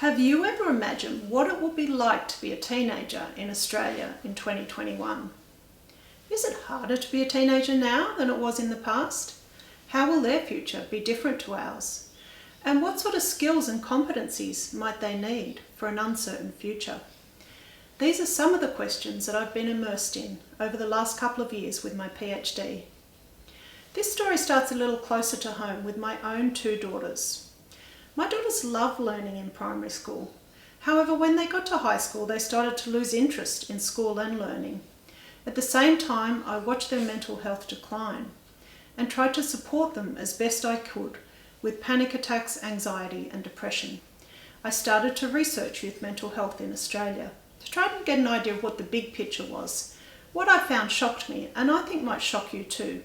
Have you ever imagined what it would be like to be a teenager in Australia in 2021? Is it harder to be a teenager now than it was in the past? How will their future be different to ours? And what sort of skills and competencies might they need for an uncertain future? These are some of the questions that I've been immersed in over the last couple of years with my PhD. This story starts a little closer to home with my own two daughters. My daughters love learning in primary school. However, when they got to high school, they started to lose interest in school and learning. At the same time, I watched their mental health decline and tried to support them as best I could with panic attacks, anxiety and depression. I started to research youth mental health in Australia to try and get an idea of what the big picture was. What I found shocked me, and I think might shock you too.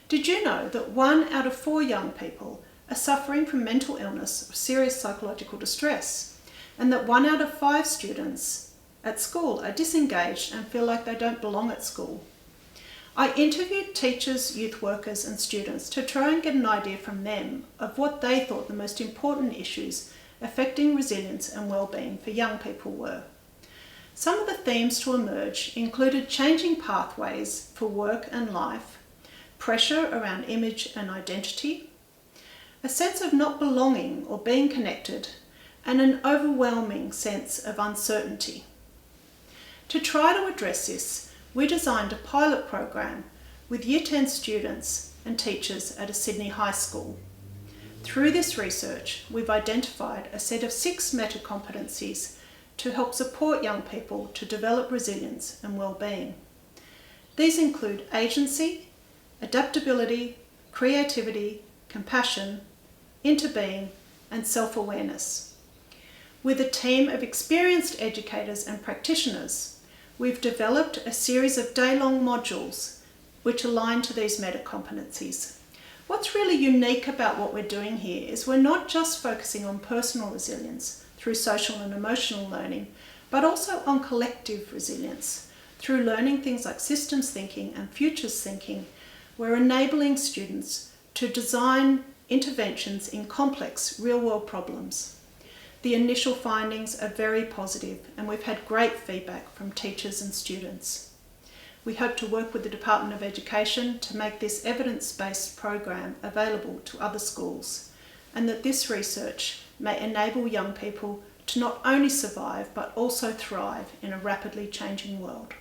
Did you know that 1 out of 4 young people are suffering from mental illness or serious psychological distress, and that 1 out of 5 students at school are disengaged and feel like they don't belong at school? I interviewed teachers, youth workers and students to try and get an idea from them of what they thought the most important issues affecting resilience and well-being for young people were. Some of the themes to emerge included changing pathways for work and life, pressure around image and identity, a sense of not belonging or being connected, and an overwhelming sense of uncertainty. To try to address this, we designed a pilot program with Year 10 students and teachers at a Sydney high school. Through this research, we've identified a set of 6 meta-competencies to help support young people to develop resilience and well-being. These include agency, adaptability, creativity, compassion, interbeing, and self-awareness. With a team of experienced educators and practitioners, we've developed a series of day-long modules which align to these meta-competencies. What's really unique about what we're doing here is we're not just focusing on personal resilience through social and emotional learning, but also on collective resilience. Through learning things like systems thinking and futures thinking, we're enabling students to design interventions in complex real-world problems. The initial findings are very positive, and we've had great feedback from teachers and students. We hope to work with the Department of Education to make this evidence-based program available to other schools, and that this research may enable young people to not only survive but also thrive in a rapidly changing world.